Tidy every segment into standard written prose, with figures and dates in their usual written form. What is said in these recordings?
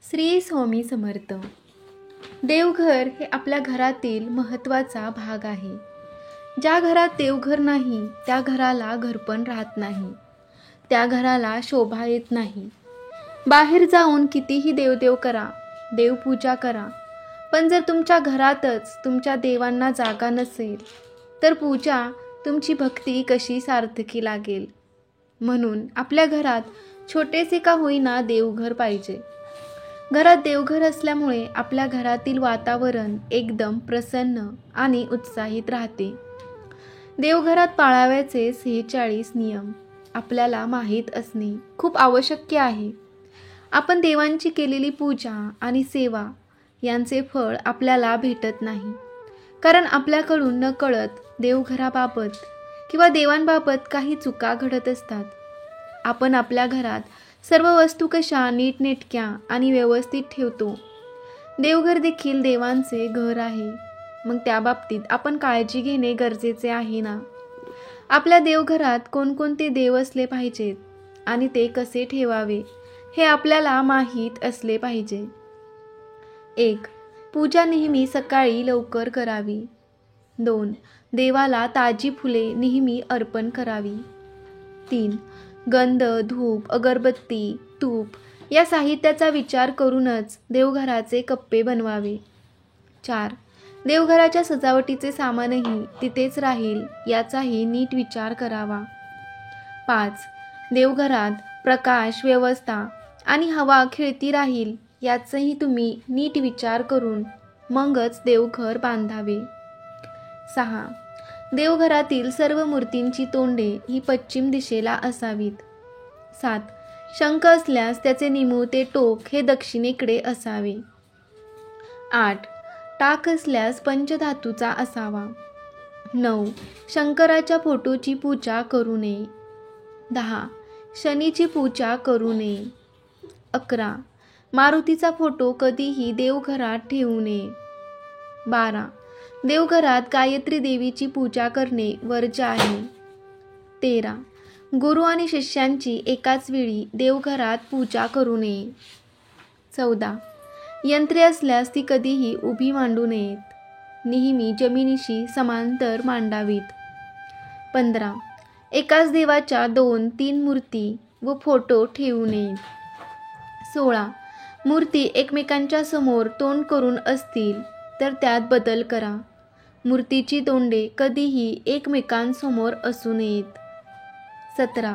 श्री स्वामी समर्थ. देवघर हे आपल्या घरातील महत्त्वाचा भाग आहे. ज्या घरात देवघर नाही त्या घराला घरपण राहत नाही, त्या घराला शोभा येत नाही. बाहेर जाऊन कितीही देवदेव करा, देवपूजा करा, पण जर तुमच्या घरातच तुमच्या देवांना जागा नसेल तर पूजा तुमची भक्ती कशी सार्थकी लागेल. म्हणून आपल्या घरात छोटेसे का होईना देवघर पाहिजे. घरात देवघर असल्यामुळे आपल्या घरातील वातावरण एकदम प्रसन्न आणि उत्साहित राहते. देवघरात पाळावयाचे 46 नियम आपल्याला माहीत असणे खूप आवश्यक आहे. आपण देवांची केलेली पूजा आणि सेवा यांचे फळ आपल्याला भेटत नाही, कारण आपल्याकडून नकळत देवघराबाबत किंवा देवांबाबत काही चुका घडत असतात. आपण आपल्या घरात सर्व वस्तू कशा नीटनेटक्या आणि व्यवस्थित ठेवतो. देवघर देखील देवांचे घर आहे, मग त्या बाबतीत आपण काळजी घेणे गरजेचे आहे ना. आपल्या देवघरात कोणकोणते देव असले पाहिजेत आणि ते कसे ठेवावे हे आपल्याला माहीत असले पाहिजे. 1. पूजा नेहमी सकाळी लवकर करावी. 2. देवाला ताजी फुले नेहमी अर्पण करावी. 3. गंध, धूप, अगरबत्ती, तूप या साहित्याचा विचार करूनच देवघराचे कप्पे बनवावे. 4. देवघराच्या सजावटीचे सामानही तिथेच राहील याचाही नीट विचार करावा. 5. देवघरात प्रकाश व्यवस्था आणि हवा खेळती राहील याचाही तुम्ही नीट विचार करून मगच देवघर बांधावे. 6. देवघरातील सर्व मूर्तींची तोंडे ही पश्चिम दिशेला असावीत. 7. शंख असल्यास त्याचे निमुळते टोक हे दक्षिणेकडे असावे. 8. टाक असल्यास पंचधातूचा असावा. 9. शंकराच्या फोटोची पूजा करू नये. 10. शनीची पूजा करू नये. 11. मारुतीचा फोटो कधीही देवघरात ठेवू नये. 12. देवघरात गायत्री देवीची पूजा करणे वर्ज्य आहे. 13. गुरु आणि शिष्यांची एकाच वेळी देवघरात पूजा करू नये. 14. यंत्रे असल्यास ती कधीही उभी मांडू नयेत, नेहमी जमिनीशी समांतर मांडावीत. 15. एकाच देवाच्या 2-3 मूर्ती व फोटो ठेवू नयेत. 16. मूर्ती एकमेकांच्या समोर तोंड करून असतील तर त्यात बदल करा. मूर्तीची तोंडे कधीही एकमेकांसमोर असू नयेत. 17.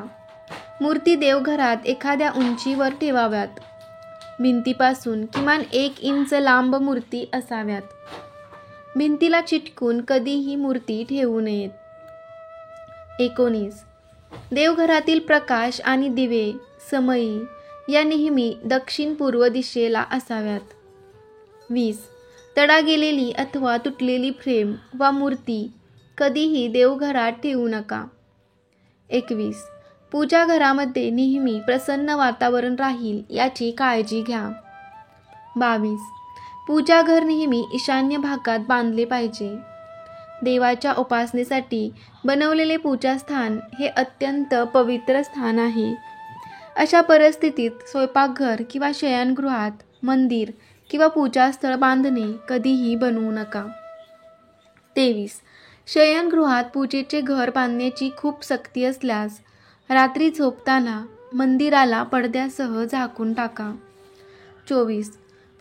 मूर्ती देवघरात एखाद्या उंचीवर ठेवाव्यात. भिंतीपासून किमान 1 इंच लांब मूर्ती असाव्यात. भिंतीला चिटकून कधीही मूर्ती ठेवू नयेत. 19. देवघरातील प्रकाश आणि दिवे समई या नेहमी दक्षिण पूर्व दिशेला असाव्यात. 20. तडा गेलेली अथवा तुटलेली फ्रेम वा मूर्ती कधीही देवघरात ठेवू नका. 21. पूजा घरामध्ये नेहमी प्रसन्न वातावरण राहील याची काळजी घ्या. 22. पूजा घर नेहमी ईशान्य भागात बांधले पाहिजे. देवाच्या उपासनेसाठी बनवलेले पूजास्थान हे अत्यंत पवित्र स्थान आहे. अशा परिस्थितीत स्वयंपाकघर किंवा शयनगृहात मंदिर किंवा पूजास्थळ बांधणे कधीही बनवू नका. 23. शयनगृहात पूजेचे घर बांधण्याची खूप सक्ती असल्यास रात्री झोपताना मंदिराला पडद्यासह झाकून टाका. 24.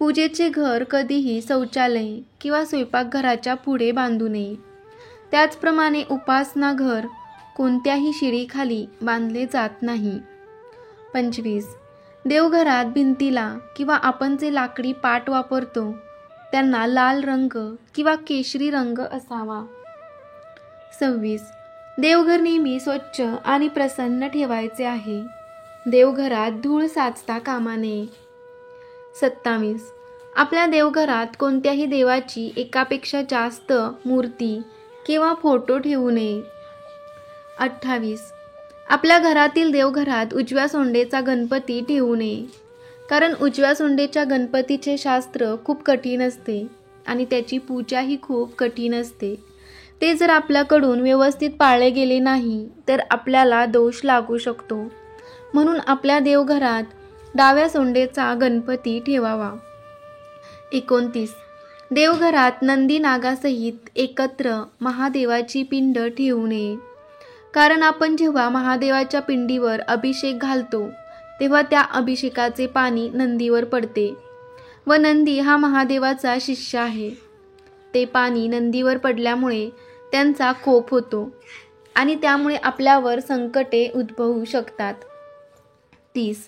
पूजेचे घर कधीही शौचालय किंवा स्वयंपाकघराच्या पुढे बांधू नये. त्याचप्रमाणे उपासना घर कोणत्याही शिडीखाली बांधले जात नाही. 25. देवघरात भिंतीला किंवा आपण जे लाकडी पाट वापरतो त्यांना लाल रंग किंवा केशरी रंग असावा. 26. देवघर नेहमी स्वच्छ आणि प्रसन्न ठेवायचे आहे. देवघरात धूळ साचता कामा नये. 27. आपल्या देवघरात कोणत्याही देवाची एकापेक्षा जास्त मूर्ती किंवा फोटो ठेवू नये. 28. आपल्या घरातील देवघरात उजव्या सोंडेचा गणपती ठेवू नये, कारण उजव्या सोंडेच्या गणपतीचे शास्त्र खूप कठीण असते आणि त्याची पूजाही खूप कठीण असते. ते जर आपल्याकडून व्यवस्थित पाळले गेले नाही तर आपल्याला दोष लागू शकतो. म्हणून आपल्या देवघरात डाव्या सोंडेचा गणपती ठेवावा. 29. देवघरात नंदी नागासहित एकत्र महादेवाची पिंड ठेवू नये. कारण आपण जेव्हा महादेवाच्या पिंडीवर अभिषेक घालतो तेव्हा त्या अभिषेकाचे पाणी नंदीवर पडते व नंदी हा महादेवाचा शिष्य आहे. ते पाणी नंदीवर पडल्यामुळे त्यांचा कोप होतो आणि त्यामुळे आपल्यावर संकटे उद्भवू शकतात. 30.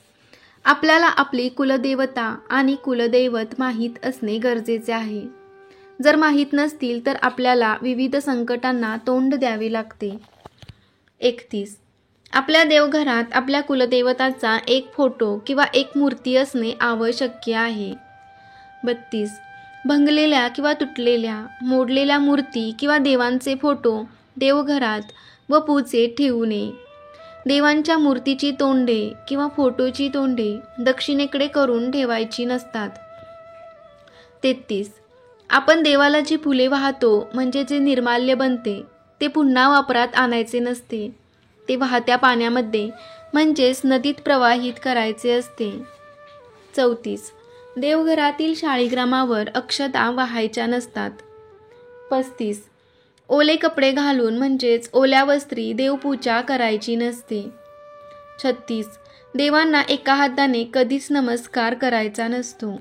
आपल्याला आपली कुलदेवता आणि कुलदैवत माहीत असणे गरजेचे आहे. जर माहीत नसतील तर आपल्याला विविध संकटांना तोंड द्यावे लागते. 31. आपल्या देवघरात आपल्या कुलदेवताचा एक फोटो किंवा एक मूर्ती असणे आवश्यक आहे. 32. भंगलेल्या किंवा तुटलेल्या, मोडलेल्या मूर्ती किंवा देवांचे फोटो देवघरात व पूजेत ठेवू नये. देवांच्या मूर्तीची तोंडे किंवा फोटोची तोंडे दक्षिणेकडे करून ठेवायची नसतात. 33. आपण देवाला जी फुले वाहतो म्हणजे जे निर्माल्य बनते ते पुन्हा वापरात आणायचे नसते. ते वाहत्या पाण्यामध्ये म्हणजेच नदीत प्रवाहित करायचे असते. 34. देवघरातील शाळीग्रामावर अक्षता वाहायच्या नसतात. 35. ओले कपडे घालून म्हणजेच ओल्या वस्त्री देवपूजा करायची नसते. 36. देवांना एका हाताने कधीच नमस्कार करायचा नसतो.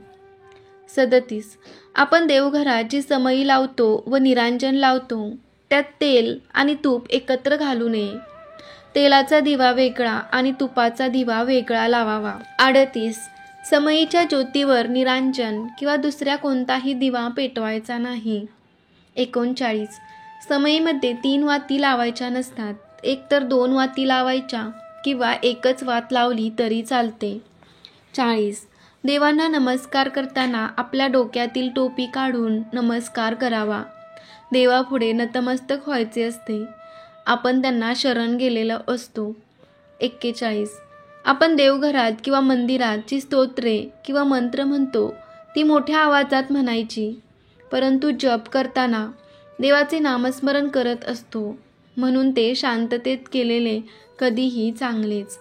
37. आपण देवघरात जी समई लावतो व निरांजन लावतो त्यात तेल आणि तूप एकत्र घालू नये. तेलाचा दिवा वेगळा आणि तुपाचा दिवा वेगळा लावावा. 38. समईच्या ज्योतीवर निरांजन किंवा दुसऱ्या कोणताही दिवा पेटवायचा नाही. 39. समईमध्ये 3 वाती लावायच्या नसतात. एकतर 2 वाती लावायच्या किंवा एकच वात लावली तरी चालते. 40. देवांना नमस्कार करताना आपल्या डोक्यातील टोपी काढून नमस्कार करावा. देवापुढे नतमस्तक व्हायचे असते. आपण त्यांना शरण गेलेलो असतो. 41. आपण देवघरात किंवा मंदिरात जी स्तोत्रे किंवा मंत्र म्हणतो ती मोठ्या आवाजात म्हणायची, परंतु जप करताना देवाचे नामस्मरण करत असतो म्हणून ते शांततेत केलेले कधीही चांगलेच.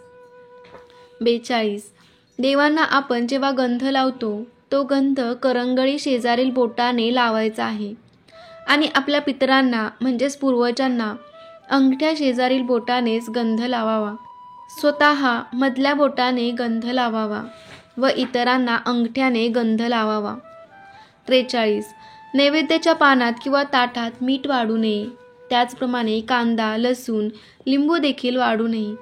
42. देवांना आपण जेव्हा गंध लावतो तो गंध करंगळी शेजारील बोटाने लावायचा आहे आणि आपल्या पितरांना म्हणजेच पूर्वजांना अंगठ्या शेजारील बोटानेच गंध लावावा. स्वतः मधल्या बोटाने गंध लावावा व इतरांना अंगठ्याने गंध लावावा. 43. नैवेद्याच्या पानात किंवा ताटात मीठ वाढू नये. त्याचप्रमाणे कांदा, लसूण, लिंबू देखील वाढू नये,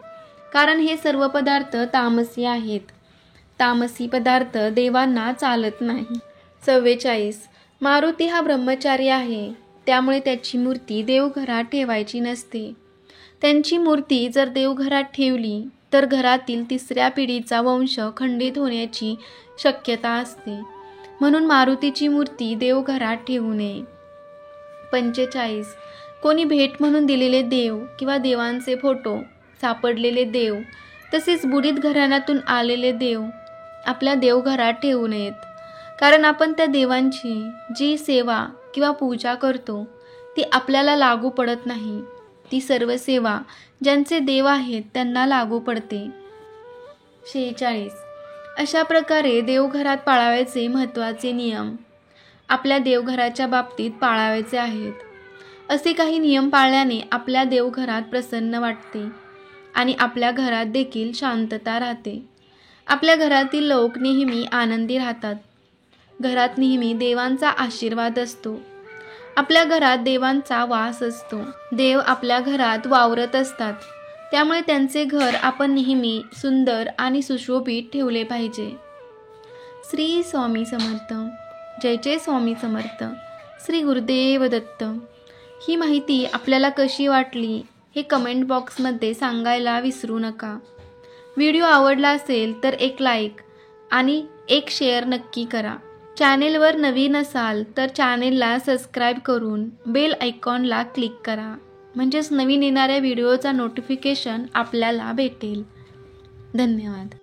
कारण हे सर्व पदार्थ तामसी आहेत. तामसी पदार्थ देवांना चालत नाही. 44. मारुती हा ब्रह्मचारी आहे, त्यामुळे त्याची मूर्ती देवघरात ठेवायची नसते. त्यांची मूर्ती जर देवघरात ठेवली तर घरातील 3ऱ्या पिढीचा वंश खंडित होण्याची शक्यता असते. म्हणून मारुतीची मूर्ती देवघरात ठेवू नये. 45. कोणी भेट म्हणून दिलेले देव किंवा देवांचे फोटो, सापडलेले देव तसेच बुडीत घराण्यातून आलेले देव आपल्या देवघरात ठेवू नयेत. कारण आपण त्या देवांची जी सेवा किंवा पूजा करतो ती आपल्याला लागू पडत नाही. ती सर्व सेवा ज्यांचे देव आहेत त्यांना लागू पडते. 46. अशा प्रकारे देवघरात पाळावयाचे महत्त्वाचे नियम आपल्या देवघराच्या बाबतीत पाळावयाचे आहेत. असे काही नियम पाळल्याने आपल्या देवघरात प्रसन्न वाटते आणि आपल्या घरात देखील शांतता राहते. आपल्या घरातील लोक नेहमी आनंदी राहतात. घरात नेहमी देवांचा आशीर्वाद असतो. आपल्या घरात देवांचा वास असतो. देव आपल्या घरात वावरत असतात, त्यामुळे त्यांचे घर आपण नेहमी सुंदर आणि सुशोभित ठेवले पाहिजे. श्री स्वामी समर्थ. जय जय स्वामी समर्थ. श्री गुरुदेव दत्त. ही माहिती आपल्याला कशी वाटली हे कमेंट बॉक्समध्ये सांगायला विसरू नका. व्हिडिओ आवडला असेल तर एक लाईक आणि एक शेअर नक्की करा. चॅनेलवर नवीन असाल तर चॅनेलला सबस्क्राईब करून बेल आयकॉनला क्लिक करा, म्हणजेच नवीन येणाऱ्या व्हिडिओचा नोटिफिकेशन आपल्याला भेटेल. धन्यवाद.